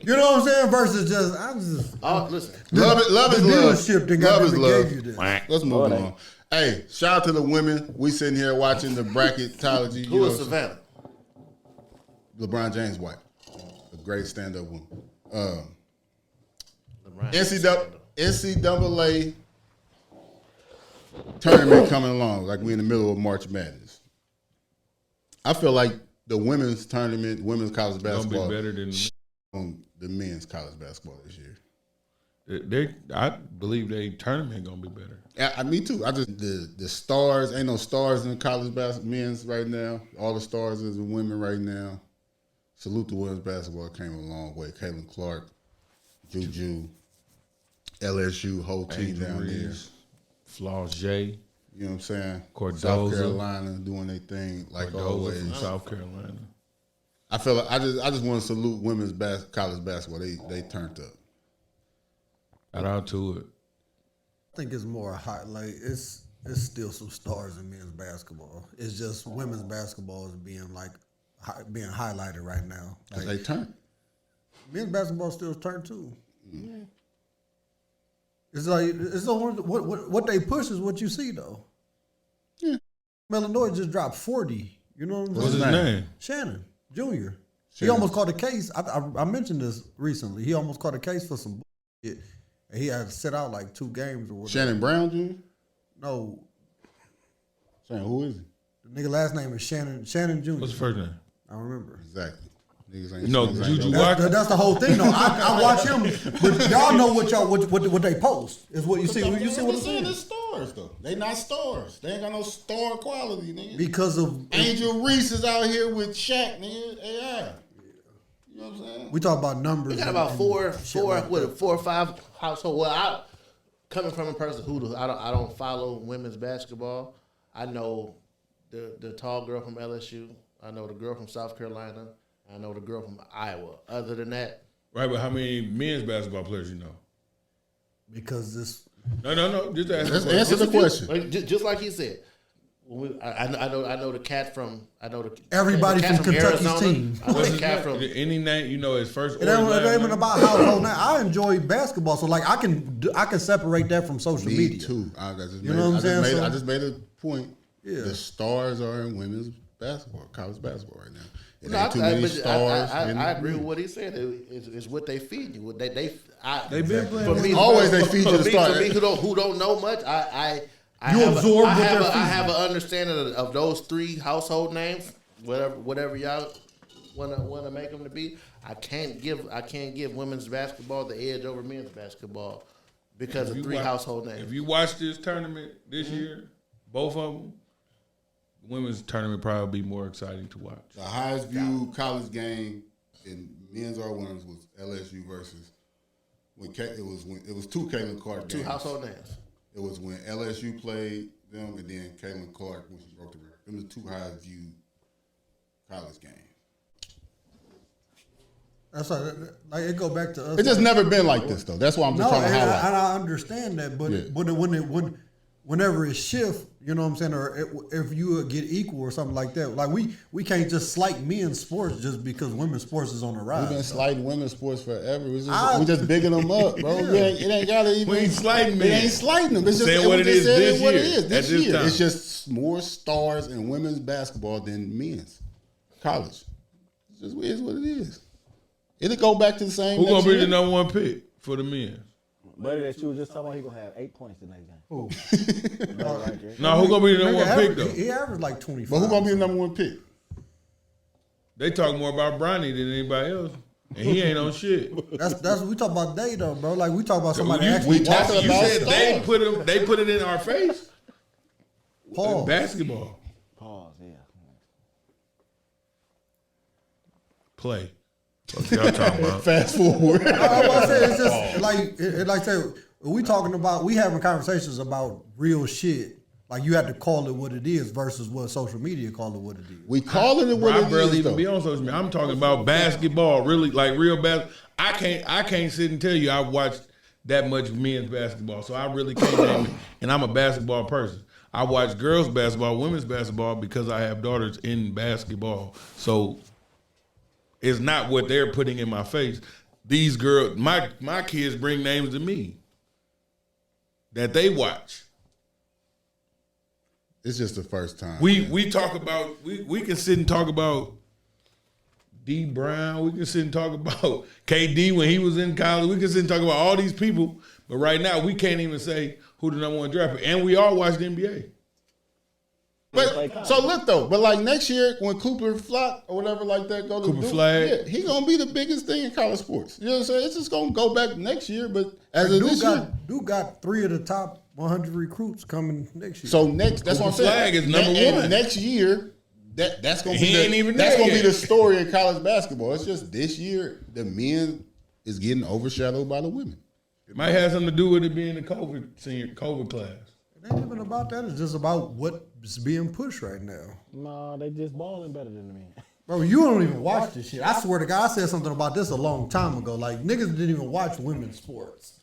You know what I'm saying? Versus just, listen. Love is love. Love is love. Gave you this. Let's move on. Hey, shout out to the women. We sitting here watching the bracketology. Who is Savannah? LeBron James' wife. A great stand-up woman. NCAA tournament coming along, like we in the middle of March Madness. I feel like the women's tournament, women's college basketball, gonna be better than the men's college basketball this year. I believe they tournament gonna be better. Me too. I just the stars, ain't no stars in college men's right now. All the stars is in women right now. Salute to women's basketball, came a long way. Kaylin Clark, Juju, LSU, whole team down there. Flaws J. You know what I'm saying? Cordoza. South Carolina doing their thing like Cordoza always. from South Carolina. I feel like I just want to salute women's college basketball. They turned up. Shout out to it. I think it's more hot. Like it's still some stars in men's basketball. It's just women's basketball is being highlighted right now. Like, They turned. Men's basketball still turned too. Mm-hmm. It's like what they push is what you see though. Yeah. Illinois just dropped 40. You know what I'm saying? What's his name? Shannon Jr. He almost caught a case. I mentioned this recently. He almost caught a case for some bullshit. And he had to sit out like 2 games or whatever. Shannon Brown Jr.? No. Shannon, who is he? The nigga last name is Shannon Jr. What's the first name? I don't remember. Exactly. Juju Walker. That's the whole thing though. I watch him, but y'all know what they post is what you see. You see what I'm saying? They're stars though. They not stars. They ain't got no star quality, nigga. Because of Angel Reese is out here with Shaq, nigga. AI. You know what I'm saying? We talk about numbers. We got about four or five household. Well, coming from a person who I don't follow women's basketball. I know the tall girl from LSU. I know the girl from South Carolina. I know the girl from Iowa. Other than that, right? But how many men's basketball players you know? Because this. No. Just answer the question. Just like he said. I know the cat from everybody from Kentucky's Arizona. team. I know the cat from any name you know his first. It ain't even about household name. I enjoy basketball, so like I can separate that from social media. Me too. I just made a point. Yeah. The stars are in women's basketball, college basketball right now. I agree with what he said. It's what they feed you. They've been playing. For me, always they feed you the stars. For me, who don't know much, I have an understanding of those 3 household names. Whatever y'all want to make them to be. I can't give women's basketball the edge over men's basketball because of 3 household names. If you watch this tournament this year, both of them. Women's tournament probably be more exciting to watch. The highest viewed college game in men's or women's was LSU versus it was 2 Kaylin Clark games. 2 household names. It was when LSU played them and then Kaylin Clark, which broke the record. Them the 2 highest viewed college games. That's like it go back to us. It's just never been like this though. That's why I'm just trying to highlight. And I understand that, but whenever it shift, you know what I'm saying, or if you get equal or something like that, like we can't just slight men's sports just because women's sports is on the rise. We've been slighting women's sports forever. We just bigging them up, bro. It ain't gotta even. We ain't slighting men. It ain't slighting them. It's just saying what it is this year. This year. It's just more stars in women's basketball than men's college. It just is what it is. It'll go back to the same. Who's gonna be the number 1 pick for the men? Buddy that you was just talking about, he gonna have 8 points the next game. Who? No, who gonna be the number 1 pick though? He averaged like 25. But who gonna be the number 1 pick? They talk more about Bronny than anybody else, and he ain't on shit. That's we talk about they though, bro. Like we talk about somebody. We talking You about said they put it in our face. Pause. Basketball. Pause. Yeah. Play. What y'all talking about? Fast forward. I said it's just like I said, we having conversations about real shit. Like you have to call it what it is versus what social media call it what it is. We calling it what it is. I barely even be on social media. I'm talking about basketball, really like real basketball. I can't sit and tell you I watched that much men's basketball, so I really can't name it. And I'm a basketball person. I watch girls basketball, women's basketball because I have daughters in basketball. So is not what they're putting in my face. These girls, my kids bring names to me that they watch. It's just the first time. We talk about we can sit and talk about D Brown. We can sit and talk about KD when he was in college. We can sit and talk about all these people. But right now we can't even say who the number one draft pick. And we all watch the NBA. But so look though, but like next year when Cooper Flock or whatever like that go to Cooper Duke, Flag. yeah, he gonna be the biggest thing in college sports. You know what I'm saying? It's just gonna go back next year, but as of this year, Duke got 3 of the top 100 recruits coming next year. so next that's Cooper what I'm saying. Flag is number And one. next year. That's gonna He ain't be even that's there gonna be yet. the story in college basketball. It's just this year the men is getting overshadowed by the women. It might have something to do with it being the COVID class. It ain't even about that. It's just about what's being pushed right now. No, they just balling better than me. Bro, you don't even watch this shit. I swear to God, I said something about this a long time ago. Like, niggas didn't even watch women's sports.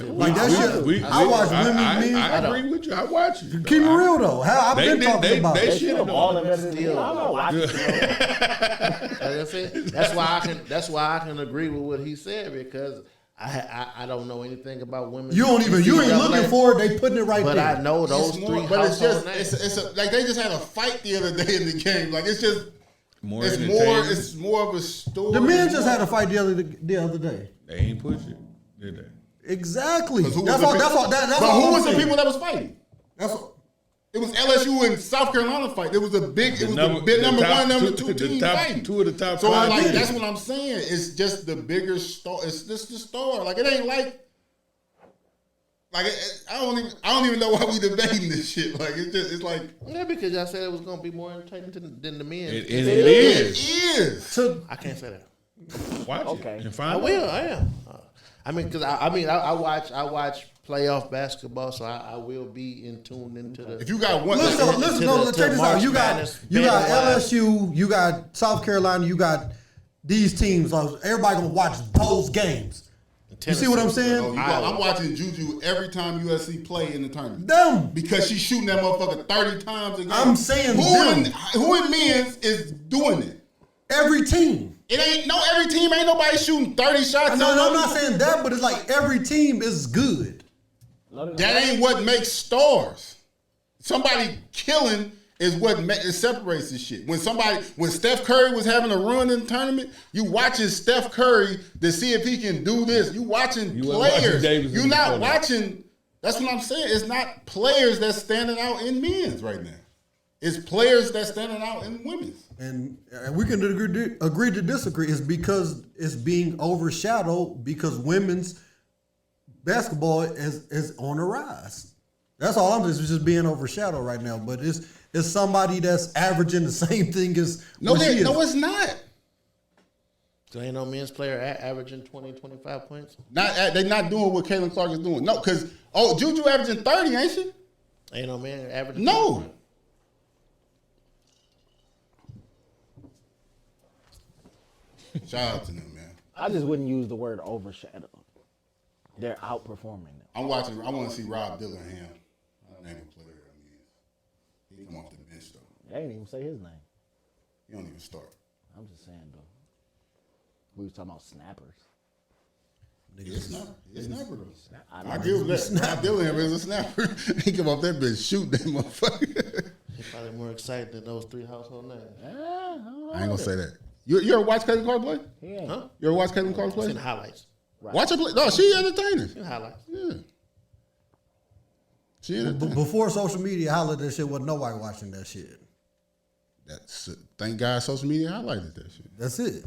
Like, that shit, I watch women's men. I agree with you. I watch it. Keep it real, though. I've been talking about they it. shit They on balling better than me. I'm not watching. That's why I can agree with what he said because I don't know anything about women. You ain't looking for it. They putting it right but there. I know those three. But it's household just names. it's like they just had a fight the other day in the game. Like it's just entertaining. it's more of a story. The men just had a fight the other day. They ain't push it, did they? Exactly. But who That's was all. the people that was fighting? That's all. It was LSU and South Carolina fight. It was the big number top one, number two- two team top- fighting. two of the top So five like teams. that's what I'm saying. It's just the bigger star. It's just the star. Like it ain't like I don't even know why we debating this shit. Like it's like Yeah, because y'all said it was gonna be more entertaining than the men. It is. it is. So, I can't say that. Watch Okay. it and I find out. will. I am. I mean, because I watch playoff basketball, so I will be in tune into the. If you got one, listen, to check this out. March You got Madness, LSU, you got South Carolina, you got these teams. Everybody gonna watch those games. You see what I'm saying? I'm watching Juju every time USC play in the tournament. Them. Because she's shooting that motherfucker 30 times a game. I'm saying who in men's is doing it? Every team. Every team ain't nobody shooting 30 shots. No, I'm not saying that, but it's like every team is good. That ain't what makes stars. Somebody killing is what separates this shit. When Steph Curry was having a run in the tournament, you watching Steph Curry to see if he can do this. You watching players. You're not watching. That's what I'm saying. It's not players that's standing out in men's right now. It's players that's standing out in women's. And we can agree to disagree. It's because it's being overshadowed because women's basketball is on the rise. That's all I'm saying. It's just being overshadowed right now. But it's somebody that's averaging the same thing as No, it's not. So ain't no men's player averaging 20, 25 points. They're not doing what Kaylin Clark is doing. No, because Juju averaging 30, ain't she? Ain't no man averaging. No. 20. Shout out to them, man. I just wouldn't use the word overshadow. They're outperforming them. I want to see Rob Dillingham. Name a player. He come off the bench though. They didn't even say his name. He don't even start. I'm just saying though. We was talking about snappers. He's a snapper though. I I give him that. Rob Dillingham is a snapper. He come off that bench, shoot that motherfucker. He's probably more excited than those three household names. I ain't gonna say that. You ever watch Kaylin Clark play? He ain't. Huh? You ever watch Kaylin Clark play? Seen the highlights. Right. Watch her play. No, she entertaining. Seen the highlights. Yeah. She entertaining. before social media hollered that shit, wasn't nobody watching that shit. Thank God social media highlighted that shit. That's it.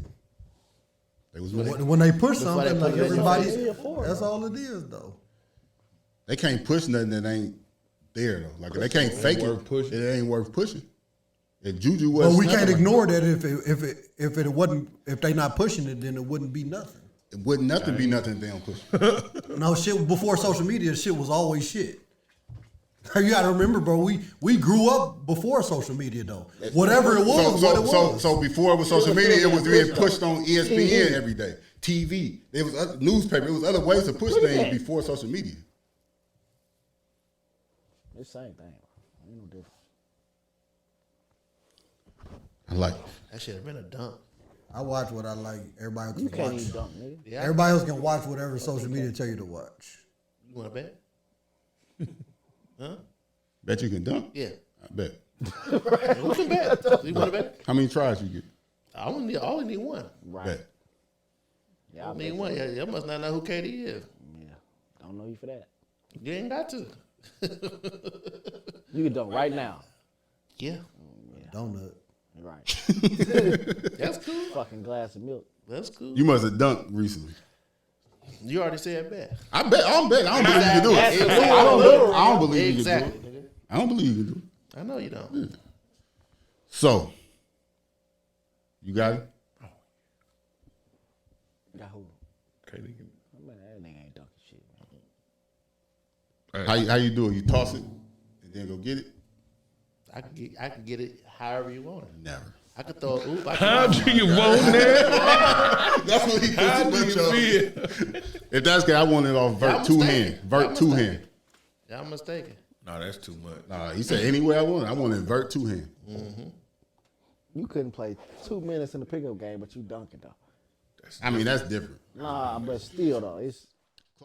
They was When they push Before something, they like put it in your everybody, face. that's all it is, though. They can't push nothing that ain't there though. Like they can't fake it. worth pushing. It ain't worth pushing. If Juju was, But we can't ignore that if it wasn't, if they not pushing it, then it wouldn't be nothing. it wouldn't nothing be nothing if they don't push it. No shit. Before social media, shit was always shit. You gotta remember, bro. We grew up before social media, though. Whatever it was, what it was. So before it was social media, it was being pushed on ESPN every day, TV. It was other newspaper. It was other ways to push things before social media. It's the same thing. Ain't no difference. I like. That should have been a dunk. I watch what I like. Everybody else You can can't watch. even dunk, nigga. Yeah. Everybody else can watch whatever social media tell you to watch. You want to bet? Huh? Bet you can dunk? Yeah. I bet. We can bet. You want to bet? How many tries you get? I only need one. Right. Bet. Yeah, I I need bet one. you. Yeah, you must not know who KD is. Yeah. Don't know you for that. You ain't got to. You can dunk right now. Yeah. Donut. Right. That's cool. Fucking glass of milk. That's cool. You must have dunked recently. You already said bet. I bet. I don't believe you can do it. Exactly. I don't believe you can Exactly. do it. I don't believe you can do it. I know you don't. So, you got it? Got who? Okay, Man, that nigga ain't dunking shit, man. How you do it? You toss it and then go get it? I can get it however you want it. Never. I could throw a oop. How do you want that? That's what he How puts do too you much feel? If that's good, I want it off Y'all vert two mistaken. hand. Vert Y'all two mistaken. hand. Y'all mistaken. No, that's too much. He said any way I want it. I want it vert two hand. You couldn't play 2 minutes in the pickup game, but you dunking though. I mean, that's different. Nah, but still though, it's